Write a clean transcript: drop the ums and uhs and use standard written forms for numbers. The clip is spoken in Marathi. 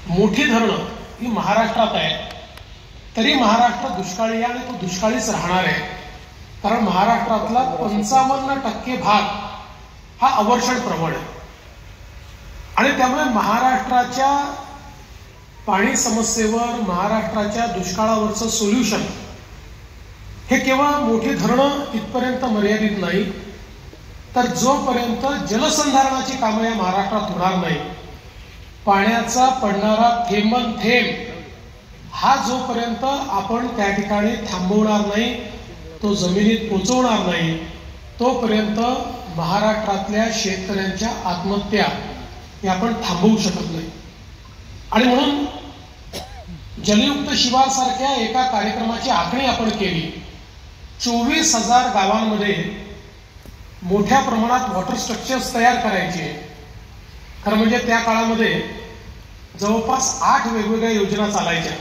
मोठी धरणं ही महाराष्ट्रात आहे, तरी महाराष्ट्र दुष्काळी आहे आणि तो दुष्काळीच राहणार आहे. कारण महाराष्ट्रातला 55% भाग हा अवर्षण प्रवण आहे आणि त्यामुळे महाराष्ट्राच्या पाणी समस्येवर, महाराष्ट्राच्या दुष्काळावरचं सोल्युशन हे केवळ मोठी धरणं इथपर्यंत मर्यादित नाही, तर जोपर्यंत जलसंधारणाची कामं या महाराष्ट्रात होणार नाही, पाण्याचा पडणारा थेंबन थेंब हा जोपर्यंत आपण त्या ठिकाणी थांबवणार नाही, तो जमिनीत पोचवणार नाही, तोपर्यंत महाराष्ट्रातल्या शेतकऱ्यांच्या आत्महत्या हे आपण थांबवू शकत नाही. आणि म्हणून जलयुक्त शिवार सारख्या एका कार्यक्रमाची आखणी आपण केली. 24,000 गावांमध्ये मोठ्या प्रमाणात वॉटर स्ट्रक्चर्स तयार करायचे. खरं म्हणजे त्या काळामध्ये जवळपास 8 वेगवेगळ्या योजना चालायच्या.